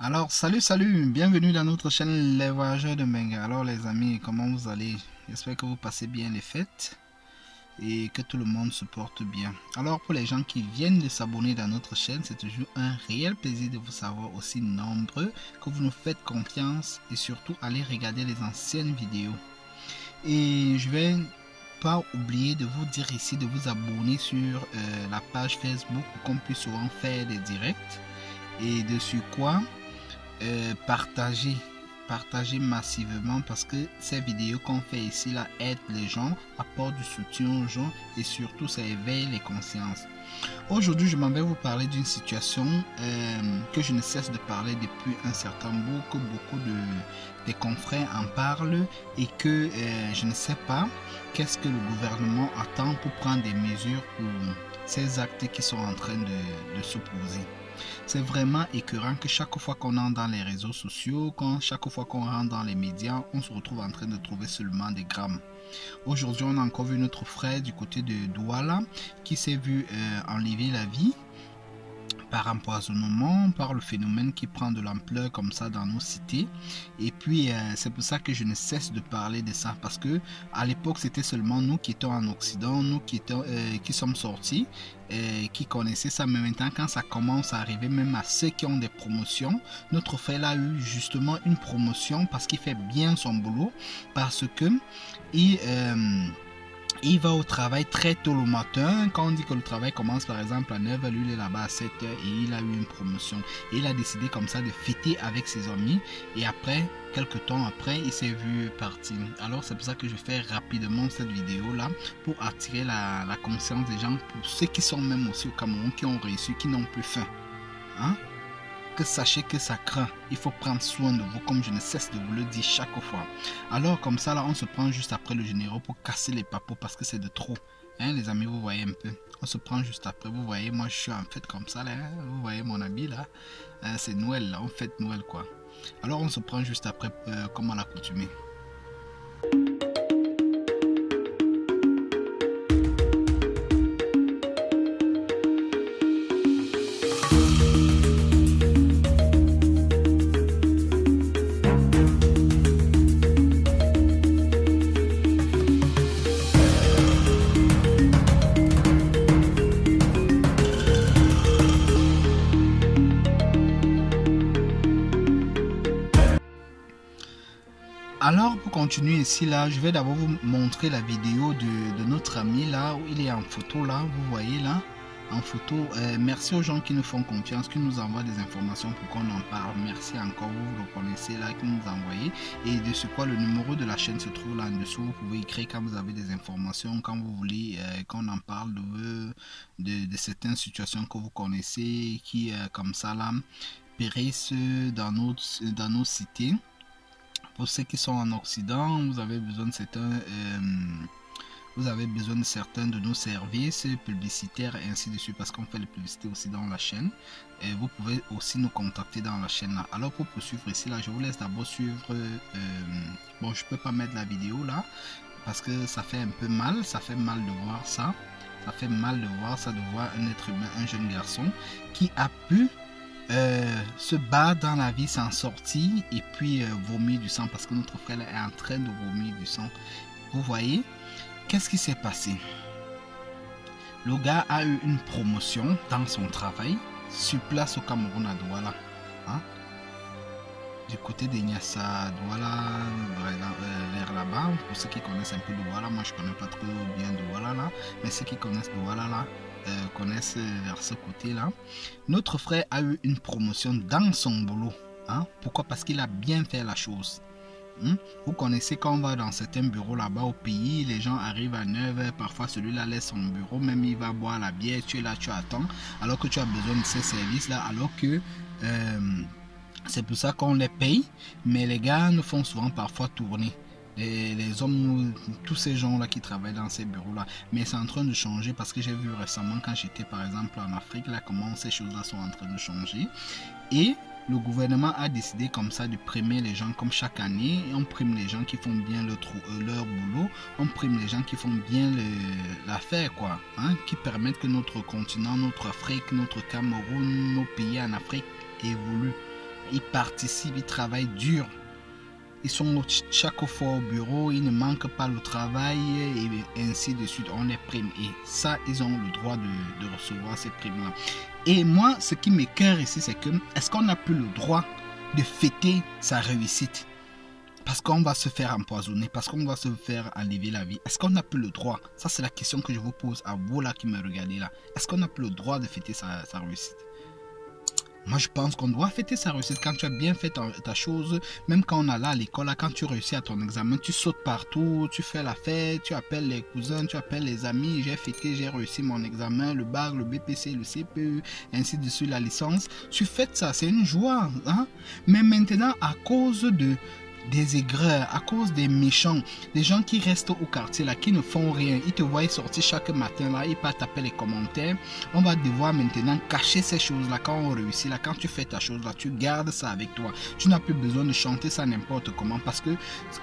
Alors, salut, bienvenue dans notre chaîne Les Voyageurs de Menga. Alors les amis, comment vous allez? J'espère que vous passez bien les fêtes et que tout le monde se porte bien. Alors pour les gens qui viennent de s'abonner dans notre chaîne, c'est toujours un réel plaisir de vous savoir aussi nombreux, que vous nous faites confiance et surtout allez regarder les anciennes vidéos. Et je vais pas oublier de vous dire ici de vous abonner sur la page Facebook pour qu'on puisse souvent faire des directs et dessus quoi partager massivement parce que ces vidéos qu'on fait ici là aident les gens, apportent du soutien aux gens et surtout ça éveille les consciences. Aujourd'hui je m'en vais vous parler d'une situation que je ne cesse de parler depuis un certain bout, que beaucoup des confrères en parlent et que je ne sais pas qu'est-ce que le gouvernement attend pour prendre des mesures pour ces actes qui sont en train de s'opposer. C'est vraiment écœurant que chaque fois qu'on entre dans les réseaux sociaux, chaque fois qu'on rentre dans les médias, on se retrouve en train de trouver seulement des grammes. Aujourd'hui, on a encore vu notre frère du côté de Douala qui s'est vu enlever la vie par empoisonnement, par le phénomène qui prend de l'ampleur comme ça dans nos cités. Et puis c'est pour ça que je ne cesse de parler de ça, parce que à l'époque c'était seulement nous qui étions en Occident, nous qui sommes sortis, qui connaissaient ça. Mais maintenant quand ça commence à arriver même à ceux qui ont des promotions, notre frère a eu justement une promotion parce qu'il fait bien son boulot, parce que il va au travail très tôt le matin. Quand on dit que le travail commence par exemple à 9h, lui il est là-bas à 7h et il a eu une promotion. Et il a décidé comme ça de fêter avec ses amis. Et après, quelques temps après, il s'est vu partir. Alors c'est pour ça que je fais rapidement cette vidéo là pour attirer la conscience des gens, pour ceux qui sont même aussi au Cameroun, qui ont réussi, qui n'ont plus faim. Hein? Que sachez que ça craint, il faut prendre soin de vous comme je ne cesse de vous le dire chaque fois. Alors comme ça là on se prend juste après le généraux pour casser les papos parce que c'est de trop. Hein, les amis, vous voyez un peu, on se prend juste après. Vous voyez, moi je suis en fête comme ça là, hein? Vous voyez mon habit là, c'est Noël là, on fête Noël quoi. Alors on se prend juste après comme à l'accoutumée. Alors pour continuer ici là, je vais d'abord vous montrer la vidéo de notre ami là, où il est en photo là, vous voyez là, en photo. Merci aux gens qui nous font confiance, qui nous envoient des informations pour qu'on en parle. Merci encore, vous le connaissez là, qui nous envoyez. Et de ce quoi le numéro de la chaîne se trouve là en dessous, vous pouvez écrire quand vous avez des informations, quand vous voulez qu'on en parle de certaines situations que vous connaissez, qui comme ça là, périssent dans nos cités. Pour ceux qui sont en Occident, vous avez besoin de certains de nos services publicitaires et ainsi de suite, parce qu'on fait les publicités aussi dans la chaîne. Et vous pouvez aussi nous contacter dans la chaîne là. Alors pour poursuivre ici là, je vous laisse d'abord suivre. Bon, je peux pas mettre la vidéo là parce que ça fait un peu mal. Ça fait mal de voir ça. Ça fait mal de voir ça, de voir un être humain, un jeune garçon qui a pu se battre dans la vie, s'en sortir et puis vomir du sang, parce que notre frère est en train de vomir du sang. Vous voyez, qu'est-ce qui s'est passé? Le gars a eu une promotion dans son travail sur place au Cameroun à Douala, hein? Du côté de Niassa, Douala, vers là-bas. Pour ceux qui connaissent un peu Douala, moi je connais pas trop bien Douala là, mais ceux qui connaissent Douala là connaissent vers ce côté là. Notre frère a eu une promotion dans son boulot, hein? Pourquoi? Parce qu'il a bien fait la chose. Vous connaissez quand on va dans certains bureaux là-bas au pays, les gens arrivent à 9h, parfois celui-là laisse son bureau, même il va boire la bière, tu es là, tu attends, alors que tu as besoin de ces services-là, alors que c'est pour ça qu'on les paye, mais les gars nous font souvent parfois tourner. Les hommes, tous ces gens-là qui travaillent dans ces bureaux-là. Mais c'est en train de changer, parce que j'ai vu récemment quand j'étais par exemple en Afrique, là, comment ces choses-là sont en train de changer. Et le gouvernement a décidé comme ça de primer les gens comme chaque année. Et on prime les gens qui font bien leur boulot. On prime les gens qui font bien l'affaire, quoi. Hein, qui permettent que notre continent, notre Afrique, notre Cameroun, nos pays en Afrique évoluent. Ils participent, ils travaillent dur. Ils sont chaque fois au bureau, ils ne manquent pas le travail et ainsi de suite. On les prime et ça, ils ont le droit de recevoir ces primes-là. Et moi, ce qui m'écoeure ici, c'est que est-ce qu'on n'a plus le droit de fêter sa réussite? Parce qu'on va se faire empoisonner, parce qu'on va se faire enlever la vie. Est-ce qu'on n'a plus le droit? Ça, c'est la question que je vous pose à vous là qui me regardez là. Est-ce qu'on n'a plus le droit de fêter sa réussite? Moi, je pense qu'on doit fêter sa réussite quand tu as bien fait ta chose. Même quand on est là à l'école, quand tu réussis à ton examen, tu sautes partout, tu fais la fête, tu appelles les cousins, tu appelles les amis. J'ai fêté, j'ai réussi mon examen, le bac, le BPC, le CPE, ainsi de suite, la licence. Tu fêtes ça, c'est une joie. Hein? Mais maintenant, à cause des aigreurs, à cause des méchants, des gens qui restent au quartier là, qui ne font rien, ils te voient sortir chaque matin là, ils partent taper les commentaires. On va devoir maintenant cacher ces choses là quand on réussit là, quand tu fais ta chose là, tu gardes ça avec toi. Tu n'as plus besoin de chanter ça n'importe comment parce que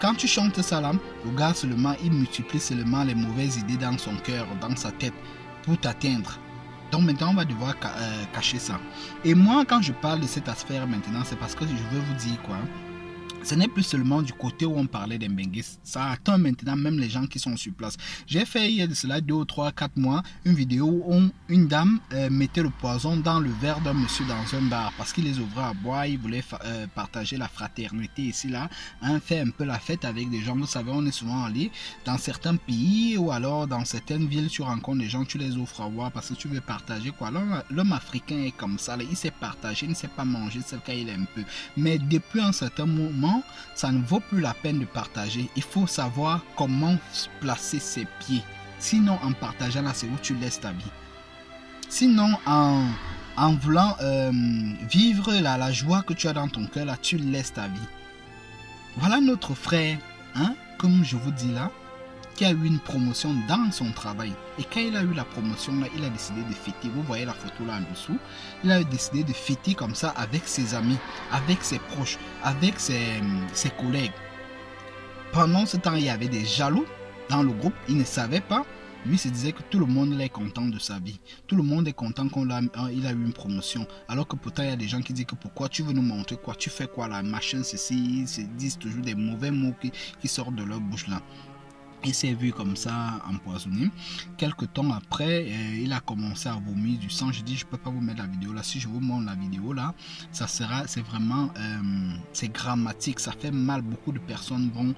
quand tu chantes ça là, le gars seulement, il multiplie seulement les mauvaises idées dans son cœur, dans sa tête pour t'atteindre. Donc maintenant, on va devoir cacher ça. Et moi, quand je parle de cette affaire maintenant, c'est parce que je veux vous dire quoi. Ce n'est plus seulement du côté où on parlait des Benguis. Ça atteint maintenant même les gens qui sont sur place. J'ai fait il y a de cela 2 ou 3, 4 mois une vidéo où une dame mettait le poison dans le verre d'un monsieur dans un bar parce qu'il les ouvrait à boire. Il voulait partager la fraternité ici là. Hein, faire un peu la fête avec des gens. Vous savez, on est souvent allé dans certains pays ou alors dans certaines villes. Tu rencontres des gens, tu les offres à boire parce que tu veux partager quoi. L'homme africain est comme ça. Là. Il sait partager, il ne sait pas manger. C'est le cas, il est un peu. Mais depuis un certain moment, ça ne vaut plus la peine de partager. Il faut savoir comment placer ses pieds. Sinon, en partageant là, c'est où tu laisses ta vie. Sinon, en voulant vivre la joie que tu as dans ton cœur, là, tu laisses ta vie. Voilà notre frère, hein, comme je vous dis là, qui a eu une promotion dans son travail. Et quand il a eu la promotion, là, il a décidé de fêter. Vous voyez la photo là en dessous. Il a décidé de fêter comme ça avec ses amis, avec ses proches, avec ses collègues. Pendant ce temps, il y avait des jaloux dans le groupe. Il ne savait pas. Lui se disait que tout le monde est content de sa vie. Tout le monde est content qu'il a eu une promotion. Alors que pourtant, il y a des gens qui disent que pourquoi tu veux nous montrer quoi? Tu fais quoi là? Machin, ceci. Ils se disent toujours des mauvais mots qui sortent de leur bouche là. Il s'est vu comme ça empoisonné. Quelques temps après, il a commencé à vomir du sang. Je dis, je peux pas vous mettre la vidéo là. Si je vous montre la vidéo là, ça sera, c'est vraiment, c'est dramatique. Ça fait mal. Beaucoup de personnes vont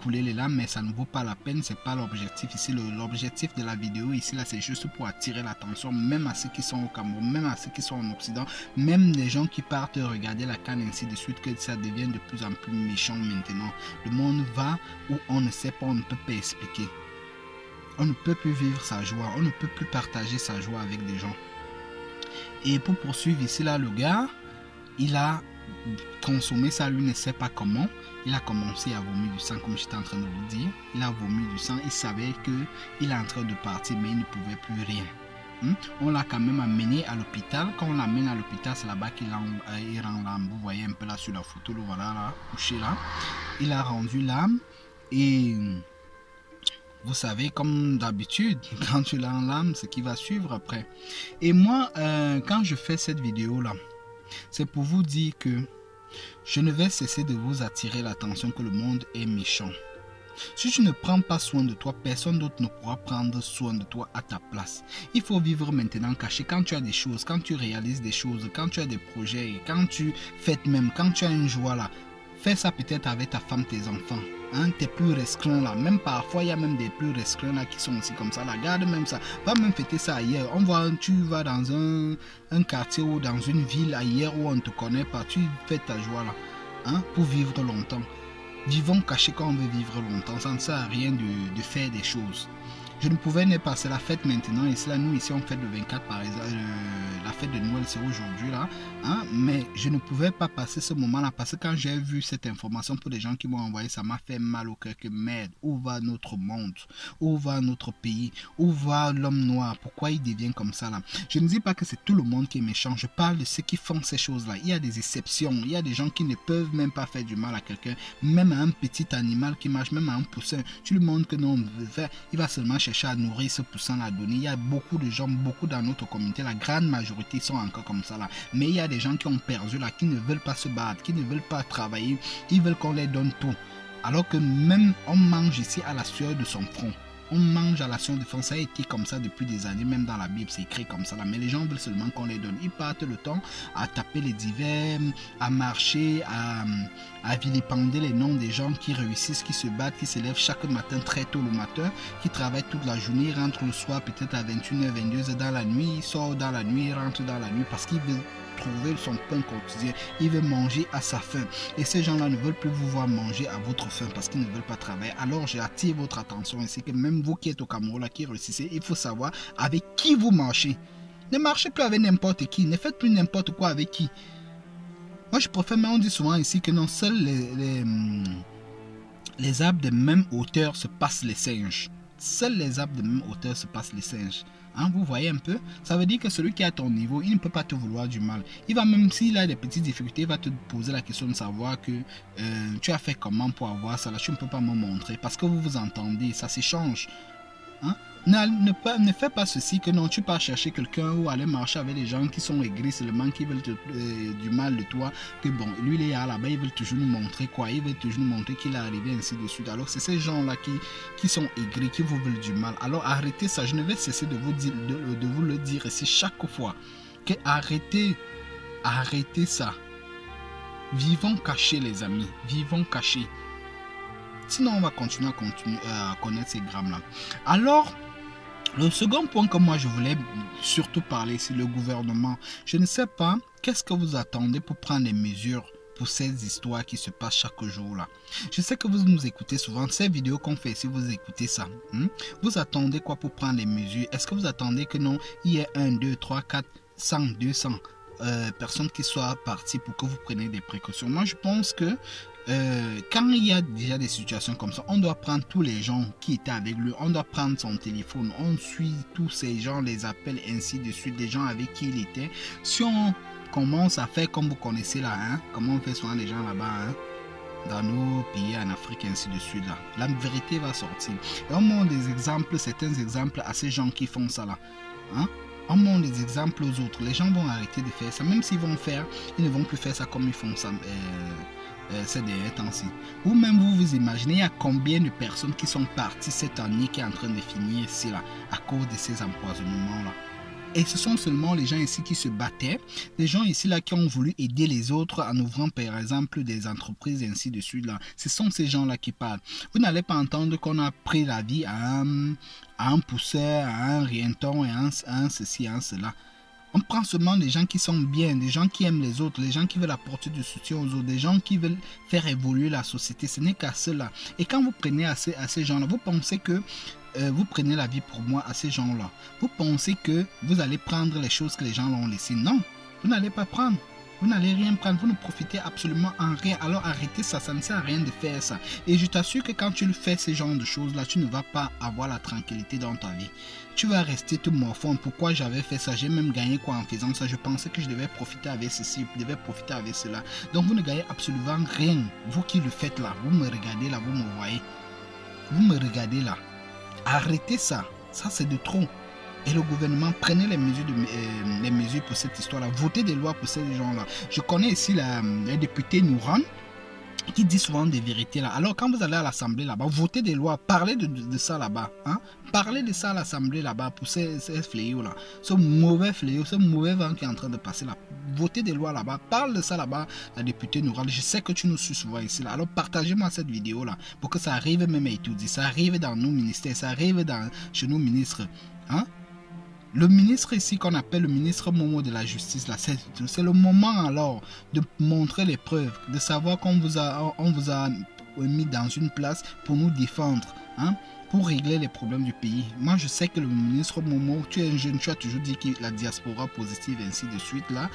couler les larmes, mais ça ne vaut pas la peine. C'est pas l'objectif ici. L'objectif de la vidéo ici là, c'est juste pour attirer l'attention, même à ceux qui sont au Cameroun, même à ceux qui sont en Occident, même les gens qui partent regarder la CAN ainsi de suite, que ça devient de plus en plus méchant maintenant. Le monde va où on ne sait pas, on ne peut pas expliquer. On ne peut plus vivre sa joie, on ne peut plus partager sa joie avec des gens. Et pour poursuivre ici là, le gars, il a consommé ça, lui ne sait pas comment. Il a commencé à vomir du sang, comme j'étais en train de vous dire. Il a vomi du sang, il savait que il est en train de partir, mais il ne pouvait plus rien. On l'a quand même amené à l'hôpital. Quand on l'amène à l'hôpital, c'est là-bas qu'il rend l'âme. Vous voyez un peu là sur la photo, le voilà là, couché là. Il a rendu l'âme et vous savez, comme d'habitude, quand tu l'as en l'âme, ce qui va suivre après. Et moi, quand je fais cette vidéo là, c'est pour vous dire que je ne vais cesser de vous attirer l'attention que le monde est méchant. Si tu ne prends pas soin de toi, personne d'autre ne pourra prendre soin de toi à ta place. Il faut vivre maintenant caché. Quand tu as des choses, quand tu réalises des choses, quand tu as des projets, quand tu fêtes même, quand tu as une joie là, fais ça peut-être avec ta femme, tes enfants. Hein, tes plus restreints là, même parfois il y a même des plus restreints là qui sont aussi comme ça là, garde même ça, va même fêter ça ailleurs. Tu vas dans un quartier ou dans une ville ailleurs où on ne te connaît pas, tu fais ta joie là, hein, pour vivre longtemps. Vivons cachés quand on veut vivre longtemps, ça ne sert à rien de faire des choses. Je ne pouvais ne passer la fête maintenant, et cela nous ici on fête le 24 par exemple, la fête de Noël c'est aujourd'hui là, hein, mais je ne pouvais pas passer ce moment là parce que quand j'ai vu cette information pour les gens qui m'ont envoyé, ça m'a fait mal au cœur que merde, où va notre monde, où va notre pays, où va l'homme noir, pourquoi il devient comme ça là. Je ne dis pas que c'est tout le monde qui est méchant, je parle de ceux qui font ces choses là, il y a des exceptions, il y a des gens qui ne peuvent même pas faire du mal à quelqu'un, même à un petit animal qui marche, même à un poussin, tu lui montres que non, il va seulement chercher à nourrir ce poussin à donner. Il y a beaucoup de gens, beaucoup dans notre communauté, la grande majorité sont encore comme ça là. Mais il y a des gens qui ont perdu là, qui ne veulent pas se battre, qui ne veulent pas travailler, ils veulent qu'on leur donne tout. Alors que même on mange ici à la sueur de son front. On mange à la sueur de son front. Ça a été comme ça depuis des années, même dans la Bible, c'est écrit comme ça là. Mais les gens veulent seulement qu'on les donne. Ils partent le temps à taper les divers, à marcher, à vilipender les noms des gens qui réussissent, qui se battent, qui se lèvent chaque matin très tôt le matin, qui travaillent toute la journée, rentrent le soir peut-être à 21h, 22h dans la nuit, ils sortent dans la nuit, rentrent dans la nuit parce qu'ils veulent trouver son pain quotidien, il veut manger à sa faim. Et ces gens-là ne veulent plus vous voir manger à votre faim parce qu'ils ne veulent pas travailler. Alors j'attire votre attention ainsi que même vous qui êtes au Cameroun, là, qui réussissez, il faut savoir avec qui vous marchez. Ne marchez plus avec n'importe qui, ne faites plus n'importe quoi avec qui. Moi je préfère, mais on dit souvent ici que non, seuls les arbres de même hauteur se passent les singes. Seuls les arbres de même hauteur se passent les singes. Hein, vous voyez un peu? Ça veut dire que celui qui est à ton niveau, il ne peut pas te vouloir du mal. Il va même s'il a des petites difficultés, il va te poser la question de savoir que tu as fait comment pour avoir ça. Là, tu ne peux pas me montrer parce que vous vous entendez, ça s'échange. Hein? Ne fais pas ceci que non, tu pars chercher quelqu'un ou aller marcher avec des gens qui sont aigris seulement, qui veulent du mal de toi, que bon, lui il est là-bas, ils veulent toujours nous montrer quoi, ils veulent toujours nous montrer qu'il est arrivé ainsi de suite. Alors c'est ces gens-là qui sont aigris, qui vous veulent du mal. Alors arrêtez ça, je ne vais cesser de vous le dire ici chaque fois, que arrêtez ça. Vivons cachés les amis, vivons cachés. Sinon on va continuer à connaître ces grammes-là. Alors, le second point que moi je voulais surtout parler, c'est le gouvernement. Je ne sais pas, qu'est-ce que vous attendez pour prendre des mesures pour ces histoires qui se passent chaque jour là. Je sais que vous nous écoutez souvent, ces vidéos qu'on fait ici, vous écoutez ça. Vous attendez quoi pour prendre des mesures? Est-ce que vous attendez que non, il y ait 1, 2, 3, 4, 100, 200 personnes qui soient parties pour que vous preniez des précautions? Moi je pense que quand il y a déjà des situations comme ça, on doit prendre tous les gens qui étaient avec lui, on doit prendre son téléphone, on suit tous ces gens, les appels ainsi de suite, des gens avec qui il était. Si on commence à faire comme vous connaissez là, hein, comment on fait souvent les gens là-bas, hein, dans nos pays en Afrique ainsi de suite là, la vérité va sortir. Et on montre des exemples, certains exemples à ces gens qui font ça là, hein. On montre des exemples aux autres, les gens vont arrêter de faire ça, même s'ils vont faire, ils ne vont plus faire ça comme ils font ça ces derniers temps-ci. Ou même vous imaginez, il y a combien de personnes qui sont parties cette année qui est en train de finir ici là, à cause de ces empoisonnements là. Et ce sont seulement les gens ici qui se battaient, les gens ici là qui ont voulu aider les autres en ouvrant par exemple des entreprises et ainsi de suite là. Ce sont ces gens là qui parlent. Vous n'allez pas entendre qu'on a pris la vie à un pousseur, à un rienton et à un ceci, à un cela. On prend seulement des gens qui sont bien, des gens qui aiment les autres, les gens qui veulent apporter du soutien aux autres, des gens qui veulent faire évoluer la société. Ce n'est qu'à cela. Et quand vous prenez à ces gens-là, vous pensez que vous prenez la vie pour moi à ces gens-là. Vous pensez que vous allez prendre les choses que les gens l'ont laissées. Non, vous n'allez pas prendre. Vous n'allez rien prendre, vous ne profitez absolument en rien. Alors arrêtez ça, ça ne sert à rien de faire ça. Et je t'assure que quand tu fais ce genre de choses-là, tu ne vas pas avoir la tranquillité dans ta vie. Tu vas rester tout morfond. Pourquoi j'avais fait ça? J'ai même gagné quoi en faisant ça? Je pensais que je devais profiter avec ceci, je devais profiter avec cela. Donc vous ne gagnez absolument rien. Vous qui le faites là, vous me regardez là, vous me voyez. Vous me regardez là. Arrêtez ça. Ça c'est de trop. Et le gouvernement, prenez les mesures pour cette histoire-là. Votez des lois pour ces gens-là. Je connais ici la députée Nouran qui dit souvent des vérités là. Alors quand vous allez à l'Assemblée là-bas, votez des lois, parlez de ça là-bas. Hein? Parlez de ça à l'Assemblée là-bas pour ces fléaux là. Ce mauvais fléau, ce mauvais vent qui est en train de passer là. Votez des lois là-bas, parle de ça là-bas, la députée Nouran. Je sais que tu nous suis souvent ici là. Alors partagez-moi cette vidéo là pour que ça arrive même à étudier. Ça arrive dans nos ministères, ça arrive chez nos ministres. Hein? Le ministre ici qu'on appelle le ministre Momo de la justice, là, c'est le moment alors de montrer les preuves, de savoir qu'on vous a mis dans une place pour nous défendre, hein, pour régler les problèmes du pays. Moi je sais que le ministre Momo, tu es un jeune, tu as toujours dit que la diaspora positive et ainsi de suite là,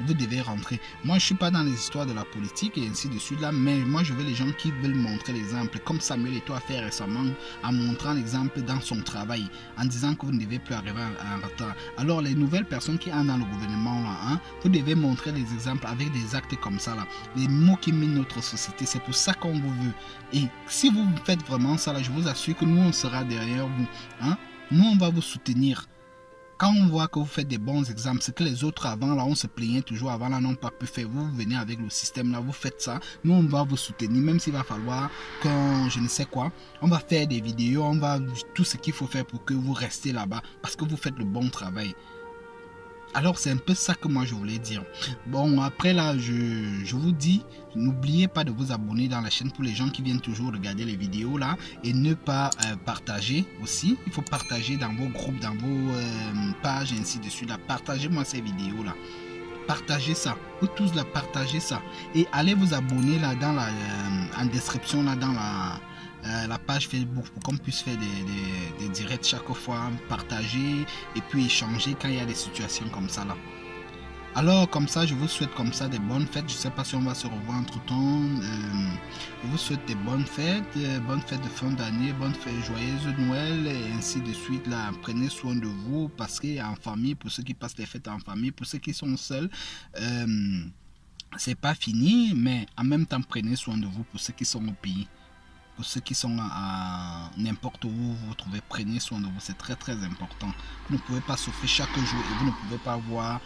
vous devez rentrer. Moi je suis pas dans les histoires de la politique et ainsi de suite là, mais moi je veux les gens qui veulent montrer l'exemple, comme Samuel Eto'o a fait récemment, en montrant l'exemple dans son travail, en disant que vous ne devez plus arriver en retard. Alors les nouvelles personnes qui entrent dans le gouvernement là, hein, vous devez montrer des exemples avec des actes comme ça là, les mots qui minent notre société. C'est pour ça qu'on vous veut. Et si vous faites vraiment ça là, je vous assure que nous, on sera derrière vous. Hein? Nous, on va vous soutenir. Quand on voit que vous faites des bons exemples, ce que les autres avant, là, on se plaignait toujours, avant, là, n'ont pas pu faire. Vous venez avec le système, là, vous faites ça. Nous, on va vous soutenir, même s'il va falloir que, je ne sais quoi, on va faire des vidéos, on va tout ce qu'il faut faire pour que vous restez là-bas, parce que vous faites le bon travail. Alors c'est un peu ça que moi je voulais dire. Bon, après là, je vous dis, n'oubliez pas de vous abonner dans la chaîne pour les gens qui viennent toujours regarder les vidéos là, et ne pas partager aussi. Il faut partager dans vos groupes, dans vos pages, et ainsi de suite. Partagez-moi ces vidéos là. Partagez ça, vous tous là, partagez ça. Et allez vous abonner là dans la en description là dans la page Facebook pour qu'on puisse faire des directs chaque fois, partager et puis échanger quand il y a des situations comme ça là. Alors comme ça, je vous souhaite comme ça des bonnes fêtes. Je sais pas si on va se revoir entre temps. Je vous souhaite des bonnes fêtes de fin d'année, bonnes fêtes, joyeuses Noël et ainsi de suite là. Prenez soin de vous parce qu'en famille, pour ceux qui passent les fêtes en famille, pour ceux qui sont seuls, c'est pas fini, mais en même temps prenez soin de vous pour ceux qui sont au pays. Pour ceux qui sont à n'importe où vous vous trouvez, prenez soin de vous, c'est très très important. Vous ne pouvez pas souffrir chaque jour et vous ne pouvez pas voir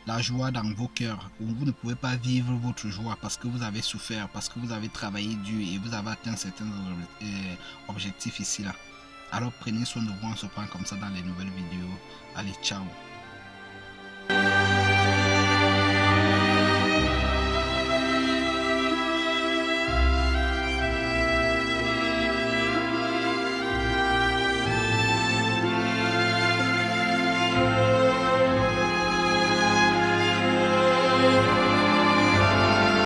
la joie dans vos cœurs, ou vous ne pouvez pas vivre votre joie parce que vous avez souffert, parce que vous avez travaillé dur et vous avez atteint certains objectifs ici là. Alors prenez soin de vous, on se prend comme ça dans les nouvelles vidéos. Allez, ciao.